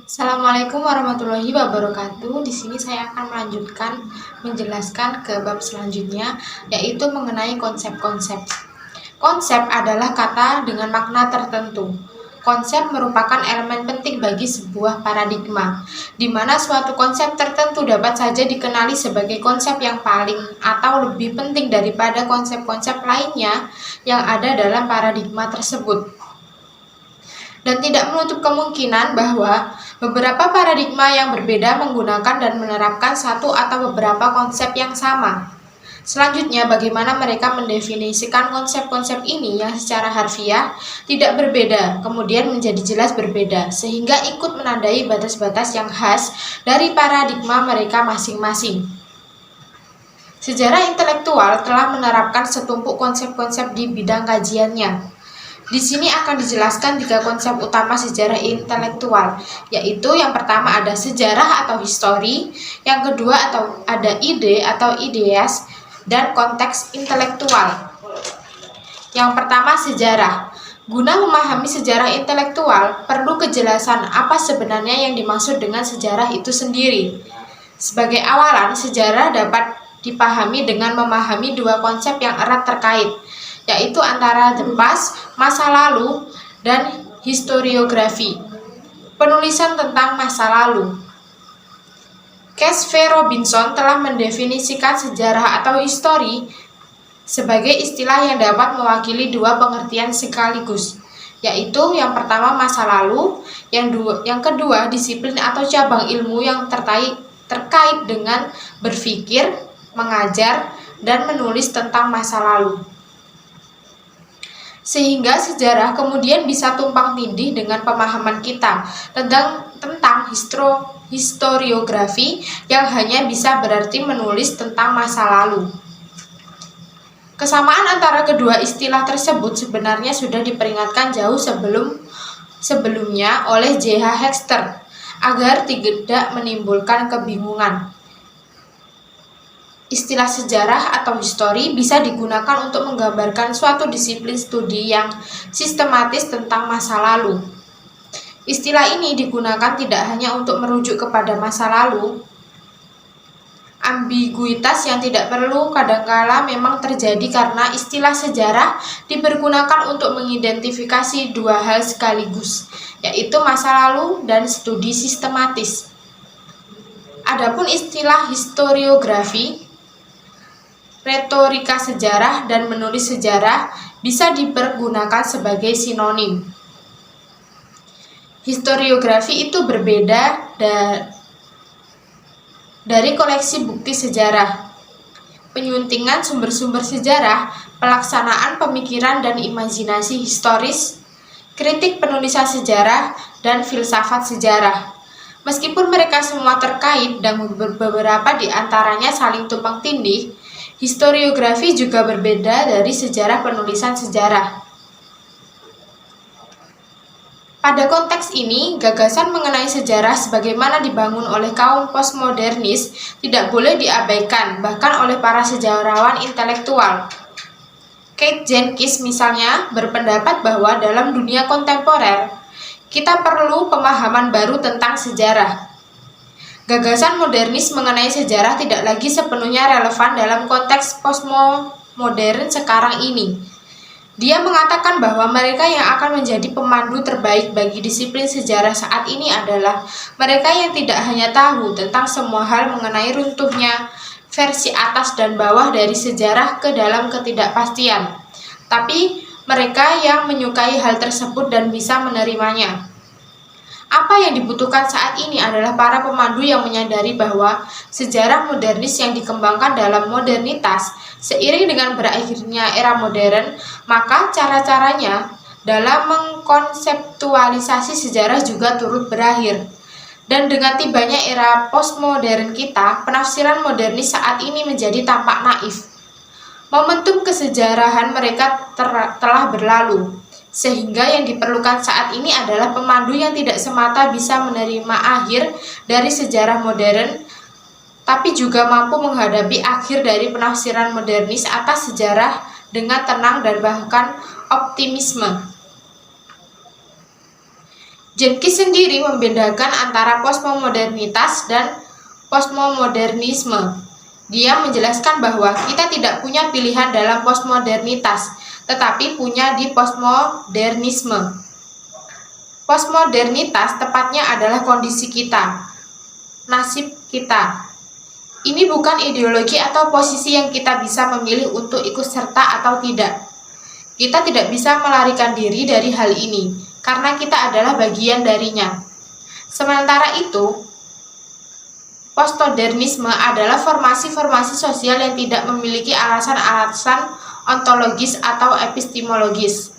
Assalamualaikum warahmatullahi wabarakatuh. Di sini saya akan melanjutkan menjelaskan ke bab selanjutnya, yaitu mengenai konsep-konsep. Konsep adalah kata dengan makna tertentu. Konsep merupakan elemen penting bagi sebuah paradigma, di mana suatu konsep tertentu dapat saja dikenali sebagai konsep yang paling atau lebih penting daripada konsep-konsep lainnya yang ada dalam paradigma tersebut. Dan tidak menutup kemungkinan bahwa beberapa paradigma yang berbeda menggunakan dan menerapkan satu atau beberapa konsep yang sama. Selanjutnya, bagaimana mereka mendefinisikan konsep-konsep ini yang secara harfiah tidak berbeda, kemudian menjadi jelas berbeda, sehingga ikut menandai batas-batas yang khas dari paradigma mereka masing-masing. Sejarah intelektual telah menerapkan setumpuk konsep-konsep di bidang kajiannya. Di sini akan dijelaskan 3 konsep utama sejarah intelektual, yaitu yang pertama ada sejarah atau histori, yang kedua ada ide atau ideas, dan konteks intelektual. Yang pertama sejarah. Guna memahami sejarah intelektual, perlu kejelasan apa sebenarnya yang dimaksud dengan sejarah itu sendiri. Sebagai awalan, sejarah dapat dipahami dengan memahami 2 konsep yang erat terkait, yaitu antara the past, masa lalu, dan historiografi, penulisan tentang masa lalu. Cass V. Robinson telah mendefinisikan sejarah atau histori sebagai istilah yang dapat mewakili 2 pengertian sekaligus, yaitu yang pertama masa lalu, yang kedua disiplin atau cabang ilmu yang terkait dengan berpikir, mengajar, dan menulis tentang masa lalu. Sehingga sejarah kemudian bisa tumpang tindih dengan pemahaman kita tentang historiografi yang hanya bisa berarti menulis tentang masa lalu. Kesamaan antara kedua istilah tersebut sebenarnya sudah diperingatkan jauh sebelumnya oleh J.H. Hexter agar tidak menimbulkan kebingungan. Istilah sejarah atau histori bisa digunakan untuk menggambarkan suatu disiplin studi yang sistematis tentang masa lalu. Istilah ini digunakan tidak hanya untuk merujuk kepada masa lalu. Ambiguitas yang tidak perlu kadangkala memang terjadi karena istilah sejarah dipergunakan untuk mengidentifikasi 2 hal sekaligus, yaitu masa lalu dan studi sistematis. Adapun istilah historiografi, retorika sejarah, dan menulis sejarah bisa dipergunakan sebagai sinonim. Historiografi itu berbeda dari koleksi bukti sejarah, penyuntingan sumber-sumber sejarah, pelaksanaan pemikiran dan imajinasi historis, kritik penulisan sejarah, dan filsafat sejarah. Meskipun mereka semua terkait dan beberapa di antaranya saling tumpang tindih, historiografi juga berbeda dari sejarah penulisan sejarah. Pada konteks ini, gagasan mengenai sejarah sebagaimana dibangun oleh kaum postmodernis tidak boleh diabaikan, bahkan oleh para sejarawan intelektual. Keith Jenkins misalnya berpendapat bahwa dalam dunia kontemporer, kita perlu pemahaman baru tentang sejarah. Gagasan modernis mengenai sejarah tidak lagi sepenuhnya relevan dalam konteks postmodern sekarang ini. Dia mengatakan bahwa mereka yang akan menjadi pemandu terbaik bagi disiplin sejarah saat ini adalah mereka yang tidak hanya tahu tentang semua hal mengenai runtuhnya versi atas dan bawah dari sejarah ke dalam ketidakpastian, tapi mereka yang menyukai hal tersebut dan bisa menerimanya. Apa yang dibutuhkan saat ini adalah para pemandu yang menyadari bahwa sejarah modernis yang dikembangkan dalam modernitas seiring dengan berakhirnya era modern, maka cara-caranya dalam mengkonseptualisasi sejarah juga turut berakhir. Dan dengan tibanya era postmodern kita, penafsiran modernis saat ini menjadi tampak naif. Momentum kesejarahan mereka telah berlalu. Sehingga yang diperlukan saat ini adalah pemandu yang tidak semata bisa menerima akhir dari sejarah modern, tapi juga mampu menghadapi akhir dari penafsiran modernis atas sejarah dengan tenang dan bahkan optimisme. Jenkins sendiri membedakan antara postmodernitas dan postmodernisme. Dia menjelaskan bahwa kita tidak punya pilihan dalam postmodernitas, tetapi punya di postmodernisme. Postmodernitas tepatnya adalah kondisi kita, nasib kita. Ini bukan ideologi atau posisi yang kita bisa memilih untuk ikut serta atau tidak. Kita tidak bisa melarikan diri dari hal ini, karena kita adalah bagian darinya. Sementara itu, postmodernisme adalah formasi-formasi sosial yang tidak memiliki alasan-alasan ontologis atau epistemologis,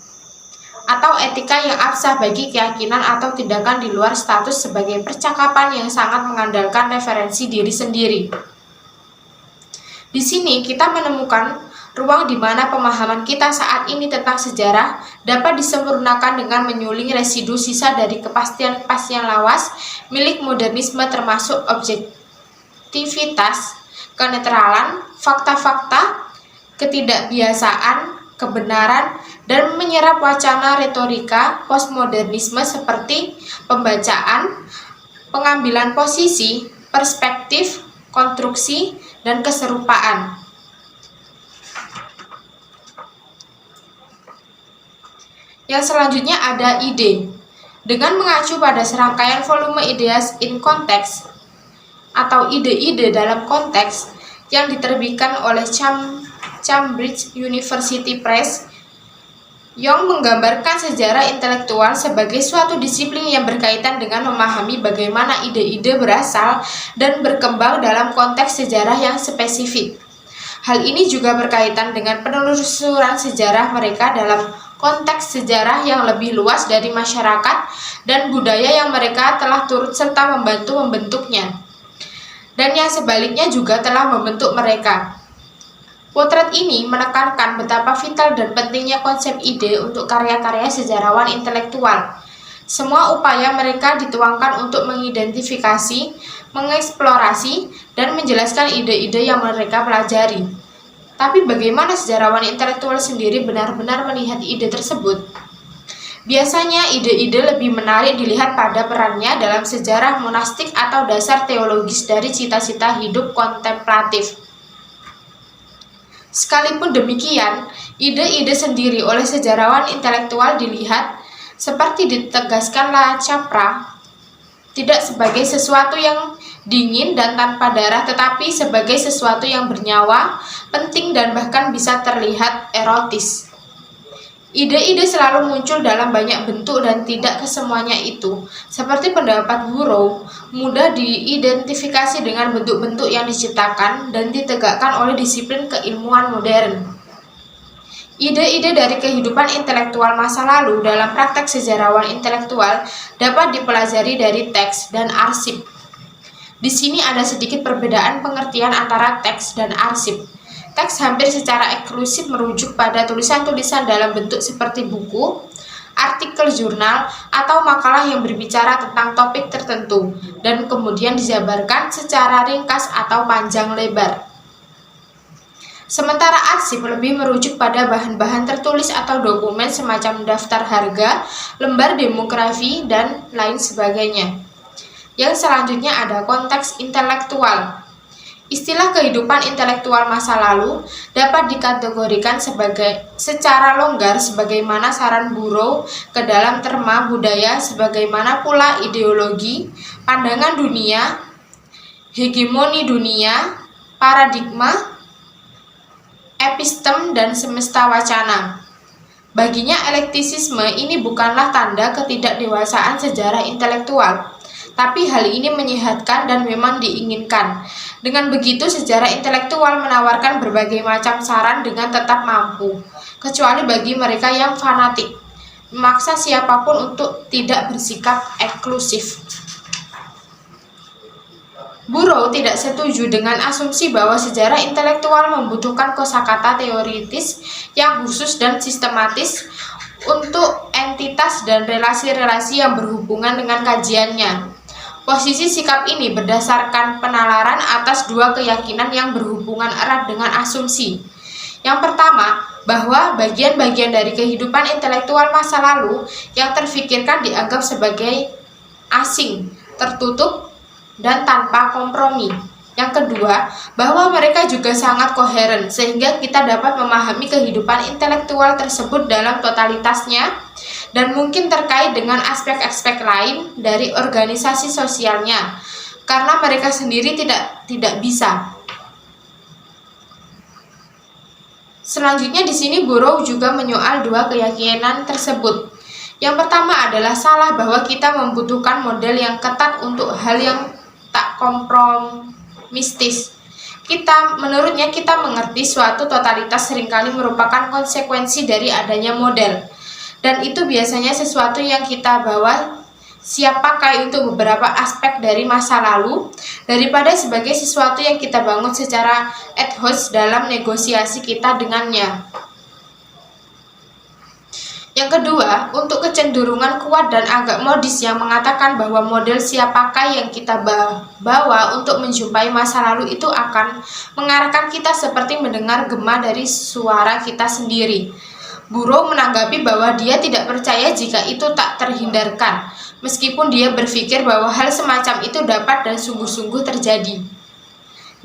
atau etika yang absah bagi keyakinan atau tindakan di luar status sebagai percakapan yang sangat mengandalkan referensi diri sendiri. Di sini kita menemukan ruang di mana pemahaman kita saat ini tentang sejarah dapat disempurnakan dengan menyuling residu sisa dari kepastian-kepastian lawas milik modernisme, termasuk objektivitas, kenetralan, fakta-fakta, ketidakbiasaan, kebenaran, dan menyerap wacana retorika postmodernisme seperti pembacaan, pengambilan posisi, perspektif, konstruksi, dan keserupaan. Yang selanjutnya ada ide. Dengan mengacu pada serangkaian volume Ideas in Context atau ide-ide dalam konteks yang diterbitkan oleh Cambridge University Press, Young menggambarkan sejarah intelektual sebagai suatu disiplin yang berkaitan dengan memahami bagaimana ide-ide berasal dan berkembang dalam konteks sejarah yang spesifik. Hal ini juga berkaitan dengan penelusuran sejarah mereka dalam konteks sejarah yang lebih luas dari masyarakat dan budaya yang mereka telah turut serta membantu membentuknya, dan yang sebaliknya juga telah membentuk mereka. Potret ini menekankan betapa vital dan pentingnya konsep ide untuk karya-karya sejarawan intelektual. Semua upaya mereka dituangkan untuk mengidentifikasi, mengeksplorasi, dan menjelaskan ide-ide yang mereka pelajari. Tapi bagaimana sejarawan intelektual sendiri benar-benar melihat ide tersebut? Biasanya ide-ide lebih menarik dilihat pada perannya dalam sejarah monastik atau dasar teologis dari cita-cita hidup kontemplatif. Sekalipun demikian, ide-ide sendiri oleh sejarawan intelektual dilihat, seperti ditegaskan La Chapra, tidak sebagai sesuatu yang dingin dan tanpa darah, tetapi sebagai sesuatu yang bernyawa, penting, dan bahkan bisa terlihat erotis. Ide-ide selalu muncul dalam banyak bentuk dan tidak kesemuanya itu, seperti pendapat Burrow, mudah diidentifikasi dengan bentuk-bentuk yang diciptakan dan ditegakkan oleh disiplin keilmuan modern. Ide-ide dari kehidupan intelektual masa lalu dalam praktek sejarawan intelektual dapat dipelajari dari teks dan arsip. Di sini ada sedikit perbedaan pengertian antara teks dan arsip. Teks hampir secara eksklusif merujuk pada tulisan-tulisan dalam bentuk seperti buku, artikel jurnal, atau makalah yang berbicara tentang topik tertentu, dan kemudian dijabarkan secara ringkas atau panjang lebar. Sementara arsip lebih merujuk pada bahan-bahan tertulis atau dokumen semacam daftar harga, lembar demografi, dan lain sebagainya. Yang selanjutnya ada konteks intelektual. Istilah kehidupan intelektual masa lalu dapat dikategorikan secara longgar sebagaimana saran Burrow ke dalam terma budaya, sebagaimana pula ideologi, pandangan dunia, hegemoni dunia, paradigma, epistem, dan semesta wacana. Baginya elektisisme ini bukanlah tanda ketidakdewasaan sejarah intelektual, tapi hal ini menyehatkan dan memang diinginkan. Dengan begitu, sejarah intelektual menawarkan berbagai macam saran dengan tetap mampu, kecuali bagi mereka yang fanatik, memaksa siapapun untuk tidak bersikap eksklusif. Burrow tidak setuju dengan asumsi bahwa sejarah intelektual membutuhkan kosakata teoritis yang khusus dan sistematis untuk entitas dan relasi-relasi yang berhubungan dengan kajiannya. Posisi sikap ini berdasarkan penalaran atas dua keyakinan yang berhubungan erat dengan asumsi. Yang pertama, bahwa bagian-bagian dari kehidupan intelektual masa lalu yang terfikirkan dianggap sebagai asing, tertutup, dan tanpa kompromi. Yang kedua, bahwa mereka juga sangat koheren sehingga kita dapat memahami kehidupan intelektual tersebut dalam totalitasnya dan mungkin terkait dengan aspek-aspek lain dari organisasi sosialnya karena mereka sendiri tidak bisa. Selanjutnya di sini Burrow juga menyoal dua keyakinan tersebut. Yang pertama adalah salah bahwa kita membutuhkan model yang ketat untuk hal yang tak kompromistis. Menurutnya kita mengerti suatu totalitas seringkali merupakan konsekuensi dari adanya model. Dan itu biasanya sesuatu yang kita bawa siap pakai untuk beberapa aspek dari masa lalu daripada sebagai sesuatu yang kita bangun secara ad hoc dalam negosiasi kita dengannya. Yang kedua, untuk kecenderungan kuat dan agak modis yang mengatakan bahwa model siap pakai yang kita bawa untuk menjumpai masa lalu itu akan mengarahkan kita seperti mendengar gema dari suara kita sendiri. Burrow menanggapi bahwa dia tidak percaya jika itu tak terhindarkan, meskipun dia berpikir bahwa hal semacam itu dapat dan sungguh-sungguh terjadi.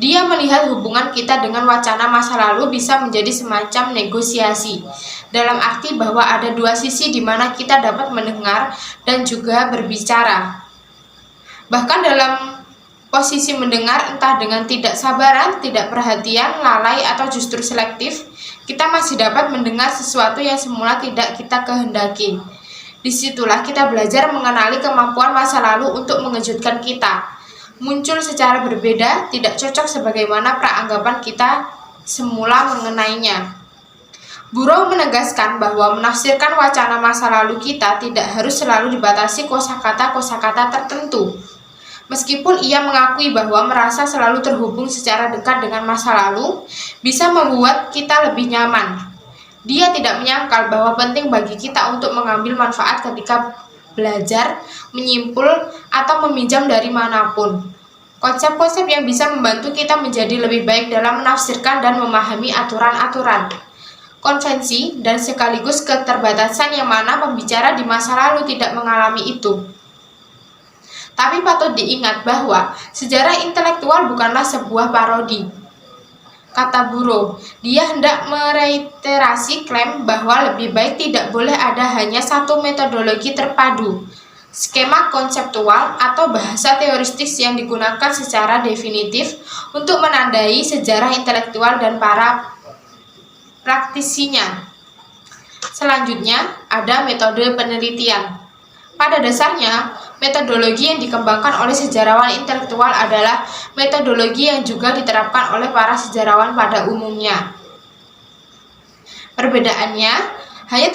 Dia melihat hubungan kita dengan wacana masa lalu bisa menjadi semacam negosiasi, dalam arti bahwa ada dua sisi di mana kita dapat mendengar dan juga berbicara. Bahkan dalam posisi mendengar, entah dengan tidak sabaran, tidak perhatian, lalai, atau justru selektif, kita masih dapat mendengar sesuatu yang semula tidak kita kehendaki. Disitulah kita belajar mengenali kemampuan masa lalu untuk mengejutkan kita. Muncul secara berbeda, tidak cocok sebagaimana praanggapan kita semula mengenainya. Burrow menegaskan bahwa menafsirkan wacana masa lalu kita tidak harus selalu dibatasi kosakata-kosakata tertentu. Meskipun ia mengakui bahwa merasa selalu terhubung secara dekat dengan masa lalu bisa membuat kita lebih nyaman. Dia tidak menyangkal bahwa penting bagi kita untuk mengambil manfaat ketika belajar, menyimpul, atau meminjam dari manapun. Konsep-konsep yang bisa membantu kita menjadi lebih baik dalam menafsirkan dan memahami aturan-aturan, konvensi, dan sekaligus keterbatasan yang mana pembicara di masa lalu tidak mengalami itu. Tapi patut diingat bahwa sejarah intelektual bukanlah sebuah parodi. Kata Burrow, dia hendak mereiterasi klaim bahwa lebih baik tidak boleh ada hanya satu metodologi terpadu, skema konseptual atau bahasa teoristik yang digunakan secara definitif untuk menandai sejarah intelektual dan para praktisinya. Selanjutnya, ada metode penelitian. Pada dasarnya, metodologi yang dikembangkan oleh sejarawan intelektual adalah metodologi yang juga diterapkan oleh para sejarawan pada umumnya. Perbedaannya hanya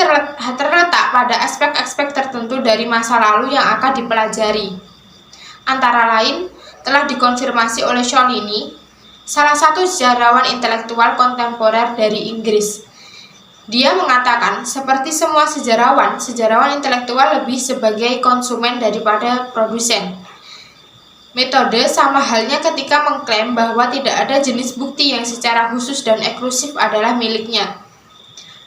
terletak pada aspek-aspek tertentu dari masa lalu yang akan dipelajari. Antara lain, telah dikonfirmasi oleh Cialdini, salah satu sejarawan intelektual kontemporer dari Inggris. Dia mengatakan, seperti semua sejarawan intelektual lebih sebagai konsumen daripada produsen. Metode sama halnya ketika mengklaim bahwa tidak ada jenis bukti yang secara khusus dan eksklusif adalah miliknya.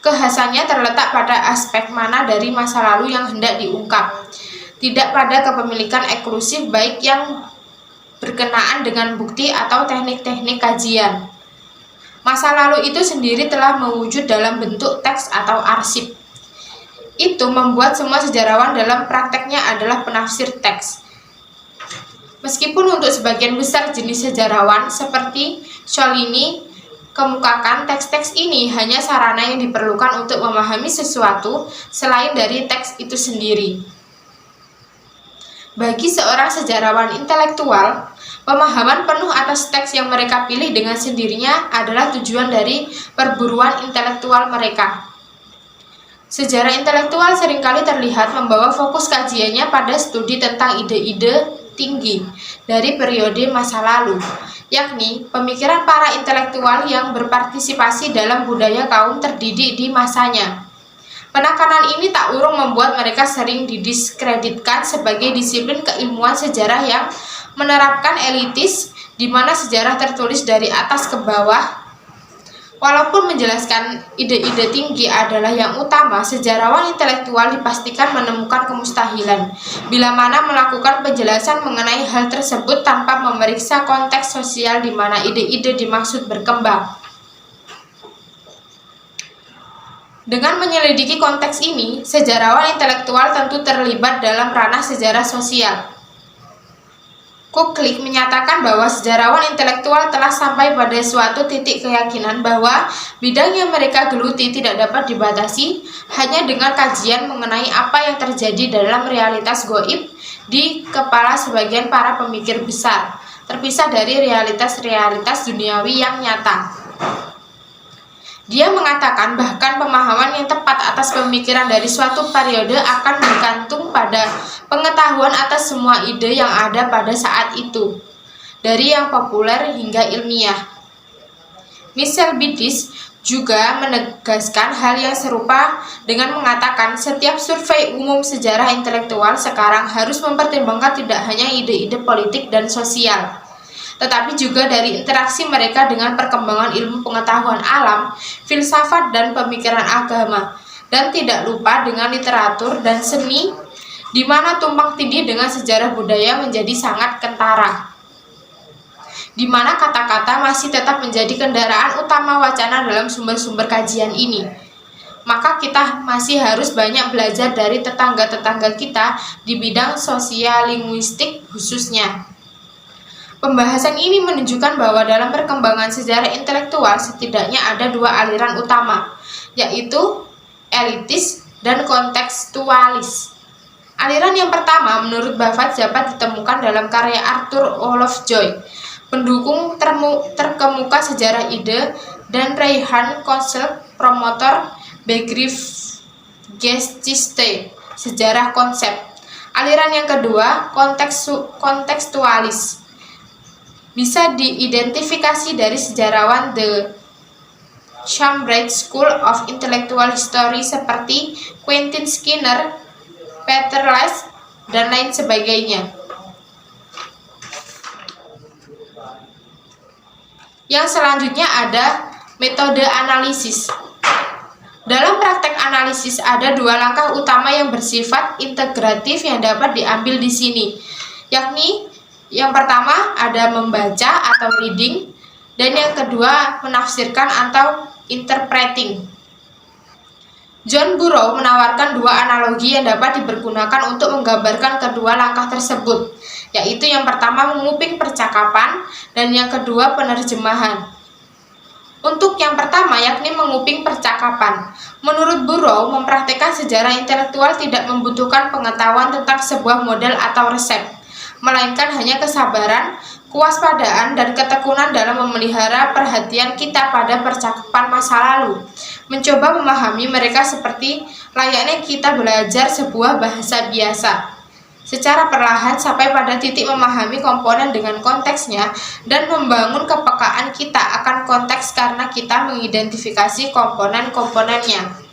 Kekhasannya terletak pada aspek mana dari masa lalu yang hendak diungkap, tidak pada kepemilikan eksklusif baik yang berkenaan dengan bukti atau teknik-teknik kajian. Masa lalu itu sendiri telah mewujud dalam bentuk teks atau arsip. Itu membuat semua sejarawan dalam prakteknya adalah penafsir teks. Meskipun untuk sebagian besar jenis sejarawan seperti Cialdini kemukakan, teks-teks ini hanya sarana yang diperlukan untuk memahami sesuatu selain dari teks itu sendiri. Bagi seorang sejarawan intelektual, pemahaman penuh atas teks yang mereka pilih dengan sendirinya adalah tujuan dari perburuan intelektual mereka. Sejarah intelektual seringkali terlihat membawa fokus kajiannya pada studi tentang ide-ide tinggi dari periode masa lalu, yakni pemikiran para intelektual yang berpartisipasi dalam budaya kaum terdidik di masanya. Penekanan ini tak urung membuat mereka sering didiskreditkan sebagai disiplin keilmuan sejarah yang menerapkan elitis, di mana sejarah tertulis dari atas ke bawah, Walaupun menjelaskan ide-ide tinggi adalah yang utama, sejarawan intelektual dipastikan menemukan kemustahilan bila mana melakukan penjelasan mengenai hal tersebut tanpa memeriksa konteks sosial di mana ide-ide dimaksud berkembang. Dengan menyelidiki konteks ini, sejarawan intelektual tentu terlibat dalam ranah sejarah sosial. Kuklik menyatakan bahwa sejarawan intelektual telah sampai pada suatu titik keyakinan bahwa bidang yang mereka geluti tidak dapat dibatasi hanya dengan kajian mengenai apa yang terjadi dalam realitas gaib di kepala sebagian para pemikir besar, terpisah dari realitas-realitas duniawi yang nyata. Dia mengatakan bahkan pemahaman yang tepat atas pemikiran dari suatu periode akan bergantung pada pengetahuan atas semua ide yang ada pada saat itu, dari yang populer hingga ilmiah. Michel Bidis juga menegaskan hal yang serupa dengan mengatakan setiap survei umum sejarah intelektual sekarang harus mempertimbangkan tidak hanya ide-ide politik dan sosial, tetapi juga dari interaksi mereka dengan perkembangan ilmu pengetahuan alam, filsafat, dan pemikiran agama, dan tidak lupa dengan literatur dan seni, di mana tumpang tindih dengan sejarah budaya menjadi sangat kentara, di mana kata-kata masih tetap menjadi kendaraan utama wacana dalam sumber-sumber kajian ini. Maka kita masih harus banyak belajar dari tetangga-tetangga kita di bidang sosial-linguistik khususnya. Pembahasan ini menunjukkan bahwa dalam perkembangan sejarah intelektual setidaknya ada dua aliran utama, yaitu elitis dan kontekstualis. Aliran yang pertama menurut Bavat dapat ditemukan dalam karya Arthur Lovejoy, pendukung terkemuka sejarah ide, dan Reinhard Konsel, promotor Begriffsgeschichte, sejarah konsep. Aliran yang kedua, kontekstualis, bisa diidentifikasi dari sejarawan The Cambridge School of Intellectual History seperti Quentin Skinner, Peter Lesch, dan lain sebagainya. Yang selanjutnya ada metode analisis. Dalam praktek analisis ada dua langkah utama yang bersifat integratif yang dapat diambil di sini, yakni yang pertama ada membaca atau reading, dan yang kedua menafsirkan atau interpreting. John Burroughs menawarkan dua analogi yang dapat dipergunakan untuk menggambarkan kedua langkah tersebut, yaitu yang pertama menguping percakapan dan yang kedua penerjemahan. Untuk yang pertama yakni menguping percakapan, menurut Burroughs mempraktekkan sejarah intelektual tidak membutuhkan pengetahuan tentang sebuah model atau resep, melainkan hanya kesabaran, kewaspadaan, dan ketekunan dalam memelihara perhatian kita pada percakapan masa lalu, mencoba memahami mereka seperti layaknya kita belajar sebuah bahasa biasa, secara perlahan sampai pada titik memahami komponen dengan konteksnya dan membangun kepekaan kita akan konteks karena kita mengidentifikasi komponen-komponennya.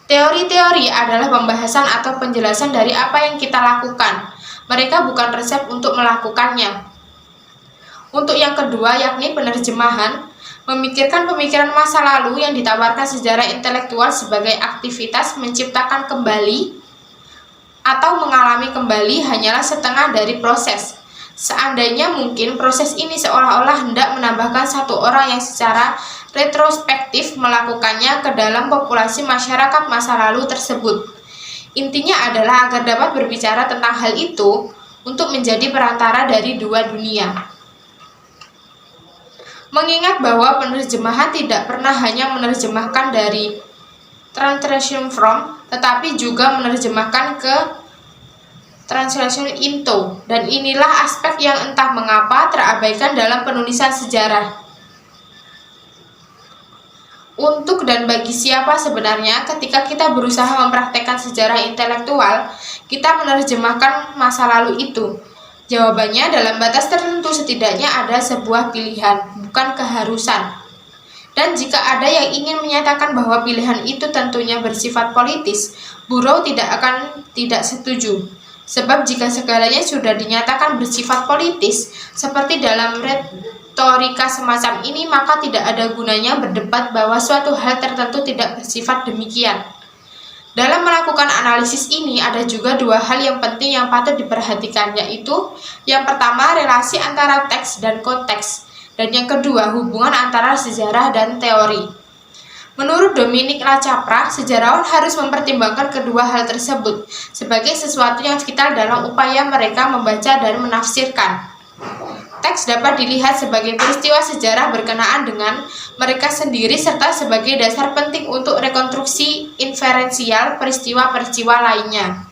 Teori-teori adalah pembahasan atau penjelasan dari apa yang kita lakukan. Mereka bukan resep untuk melakukannya. Untuk yang kedua, yakni penerjemahan, memikirkan pemikiran masa lalu yang ditawarkan sejarah intelektual sebagai aktivitas menciptakan kembali atau mengalami kembali hanyalah setengah dari proses. Seandainya mungkin proses ini seolah-olah hendak menambahkan satu orang yang secara retrospektif melakukannya ke dalam populasi masyarakat masa lalu tersebut. Intinya adalah agar dapat berbicara tentang hal itu untuk menjadi perantara dari dua dunia. Mengingat bahwa penerjemahan tidak pernah hanya menerjemahkan dari translation from, tetapi juga menerjemahkan ke translation into, dan inilah aspek yang entah mengapa terabaikan dalam penulisan sejarah. Untuk dan bagi siapa sebenarnya ketika kita berusaha mempraktekkan sejarah intelektual, kita menerjemahkan masa lalu itu? Jawabannya dalam batas tertentu setidaknya ada sebuah pilihan, bukan keharusan. Dan jika ada yang ingin menyatakan bahwa pilihan itu tentunya bersifat politis, Burroughs tidak setuju. Sebab jika segalanya sudah dinyatakan bersifat politis, seperti dalam Red retorika semacam ini, maka tidak ada gunanya berdebat bahwa suatu hal tertentu tidak bersifat demikian. Dalam melakukan analisis ini, ada juga dua hal yang penting yang patut diperhatikan, yaitu yang pertama, relasi antara teks dan konteks, dan yang kedua, hubungan antara sejarah dan teori. Menurut Dominic Lacapra, sejarawan harus mempertimbangkan kedua hal tersebut sebagai sesuatu yang vital dalam upaya mereka membaca dan menafsirkan. Teks dapat dilihat sebagai peristiwa sejarah berkenaan dengan mereka sendiri serta sebagai dasar penting untuk rekonstruksi inferensial peristiwa-peristiwa lainnya.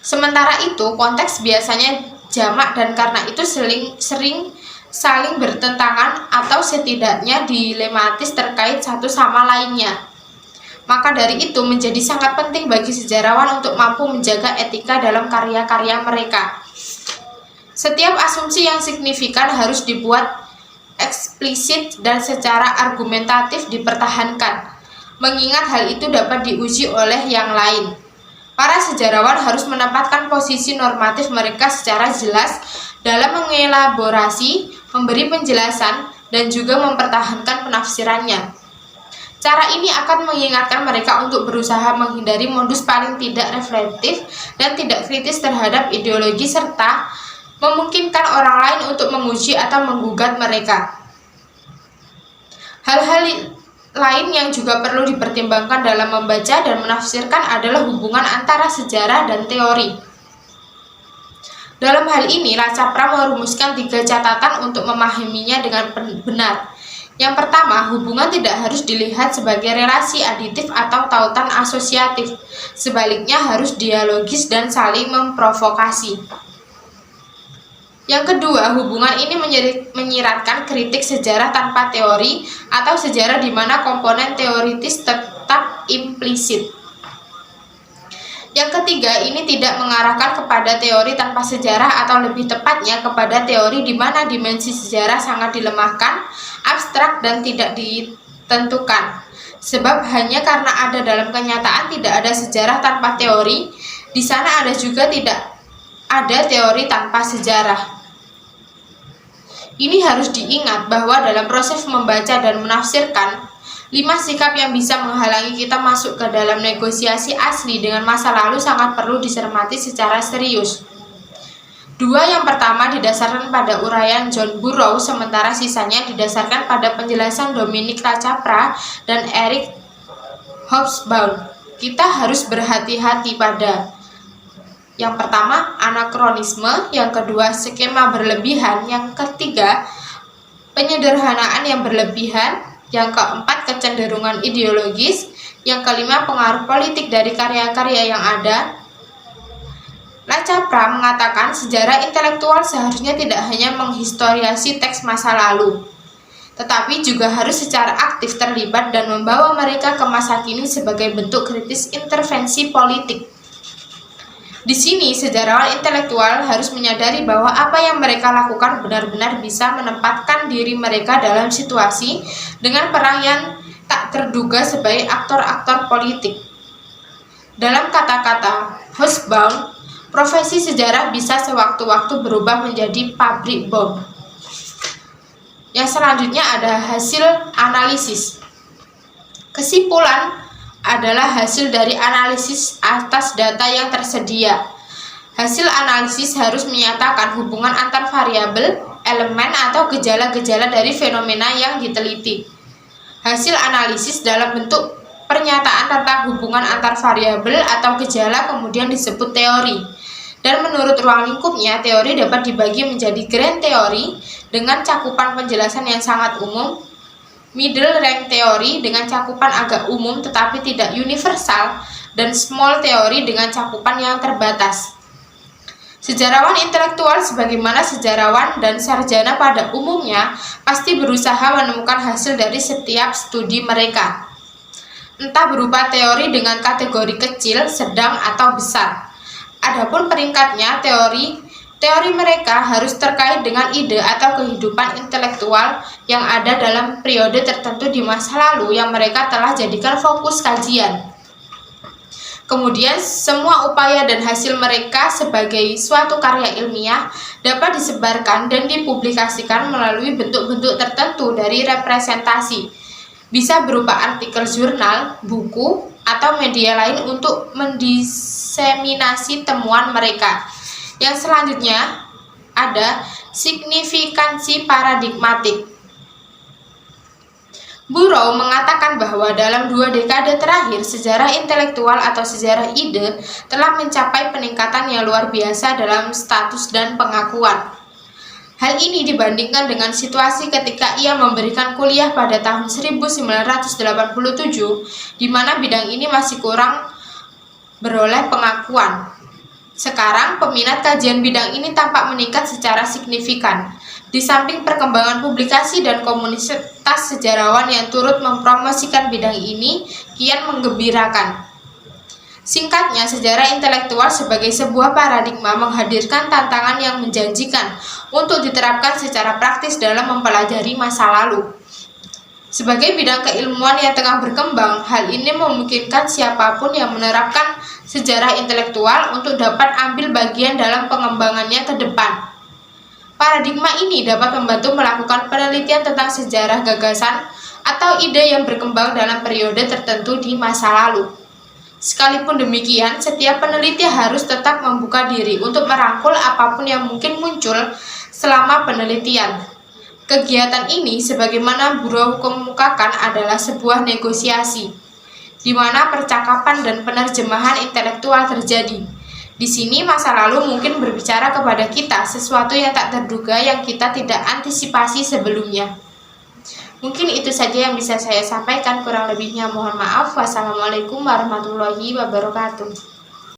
Sementara itu, konteks biasanya jamak dan karena itu sering saling bertentangan atau setidaknya dilematis terkait satu sama lainnya. Maka dari itu menjadi sangat penting bagi sejarawan untuk mampu menjaga etika dalam karya-karya mereka. Setiap asumsi yang signifikan harus dibuat eksplisit dan secara argumentatif dipertahankan, mengingat hal itu dapat diuji oleh yang lain. Para sejarawan harus menempatkan posisi normatif mereka secara jelas dalam mengelaborasi, memberi penjelasan, dan juga mempertahankan penafsirannya. Cara ini akan mengingatkan mereka untuk berusaha menghindari modus paling tidak reflektif dan tidak kritis terhadap ideologi serta memungkinkan orang lain untuk menguji atau menggugat mereka. Hal-hal lain yang juga perlu dipertimbangkan dalam membaca dan menafsirkan adalah hubungan antara sejarah dan teori. Dalam hal ini, Lacapra merumuskan 3 catatan untuk memahaminya dengan benar. Yang pertama, hubungan tidak harus dilihat sebagai relasi aditif atau tautan asosiatif. Sebaliknya harus dialogis dan saling memprovokasi. Yang kedua, hubungan ini menyiratkan kritik sejarah tanpa teori atau sejarah di mana komponen teoritis tetap implisit. Yang ketiga, ini tidak mengarahkan kepada teori tanpa sejarah atau lebih tepatnya kepada teori di mana dimensi sejarah sangat dilemahkan, abstrak dan tidak ditentukan. Sebab hanya karena ada dalam kenyataan tidak ada sejarah tanpa teori, di sana ada juga tidak ada teori tanpa sejarah. Ini harus diingat bahwa dalam proses membaca dan menafsirkan, 5 sikap yang bisa menghalangi kita masuk ke dalam negosiasi asli dengan masa lalu sangat perlu dicermati secara serius. 2 yang pertama didasarkan pada uraian John Burroughs, sementara sisanya didasarkan pada penjelasan Dominic Lacapra dan Eric Hobsbawm. Kita harus berhati-hati pada yang pertama, anakronisme, yang kedua, skema berlebihan, yang ketiga, penyederhanaan yang berlebihan, yang keempat, kecenderungan ideologis, yang kelima, pengaruh politik dari karya-karya yang ada. Lacapra mengatakan sejarah intelektual seharusnya tidak hanya menghistoriasi teks masa lalu, tetapi juga harus secara aktif terlibat dan membawa mereka ke masa kini sebagai bentuk kritis intervensi politik. Di sini, sejarawan intelektual harus menyadari bahwa apa yang mereka lakukan benar-benar bisa menempatkan diri mereka dalam situasi dengan peran yang tak terduga sebagai aktor-aktor politik. Dalam kata-kata Hobsbawm, profesi sejarah bisa sewaktu-waktu berubah menjadi pabrik bom. Yang selanjutnya ada hasil analisis. Kesimpulan adalah hasil dari analisis atas data yang tersedia. Hasil analisis harus menyatakan hubungan antar variabel, elemen, atau gejala-gejala dari fenomena yang diteliti. Hasil analisis dalam bentuk pernyataan tentang hubungan antar variabel atau gejala kemudian disebut teori. Dan menurut ruang lingkupnya, teori dapat dibagi menjadi grand teori dengan cakupan penjelasan yang sangat umum, middle rank teori dengan cakupan agak umum tetapi tidak universal, dan small teori dengan cakupan yang terbatas. Sejarawan intelektual sebagaimana sejarawan dan sarjana pada umumnya pasti berusaha menemukan hasil dari setiap studi mereka, entah berupa teori dengan kategori kecil, sedang, atau besar. Adapun peringkatnya, teori mereka harus terkait dengan ide atau kehidupan intelektual yang ada dalam periode tertentu di masa lalu yang mereka telah jadikan fokus kajian. Kemudian, semua upaya dan hasil mereka sebagai suatu karya ilmiah dapat disebarkan dan dipublikasikan melalui bentuk-bentuk tertentu dari representasi. Bisa berupa artikel jurnal, buku, atau media lain untuk mendiseminasi temuan mereka. Yang selanjutnya ada signifikansi paradigmatik. Burrow mengatakan bahwa dalam 2 dekade terakhir, sejarah intelektual atau sejarah ide telah mencapai peningkatan yang luar biasa dalam status dan pengakuan. Hal ini dibandingkan dengan situasi ketika ia memberikan kuliah pada tahun 1987, di mana bidang ini masih kurang beroleh pengakuan. Sekarang, peminat kajian bidang ini tampak meningkat secara signifikan. Di samping perkembangan publikasi dan komunitas sejarawan yang turut mempromosikan bidang ini, kian menggembirakan. Singkatnya, sejarah intelektual sebagai sebuah paradigma menghadirkan tantangan yang menjanjikan untuk diterapkan secara praktis dalam mempelajari masa lalu. Sebagai bidang keilmuan yang tengah berkembang, hal ini memungkinkan siapapun yang menerapkan sejarah intelektual untuk dapat ambil bagian dalam pengembangannya ke depan. Paradigma ini dapat membantu melakukan penelitian tentang sejarah gagasan atau ide yang berkembang dalam periode tertentu di masa lalu. Sekalipun demikian, setiap peneliti harus tetap membuka diri untuk merangkul apapun yang mungkin muncul selama penelitian. Kegiatan ini, sebagaimana Burrow kemukakan, adalah sebuah negosiasi, di mana percakapan dan penerjemahan intelektual terjadi. Di sini masa lalu mungkin berbicara kepada kita sesuatu yang tak terduga yang kita tidak antisipasi sebelumnya. Mungkin itu saja yang bisa saya sampaikan, kurang lebihnya mohon maaf. Wassalamualaikum warahmatullahi wabarakatuh.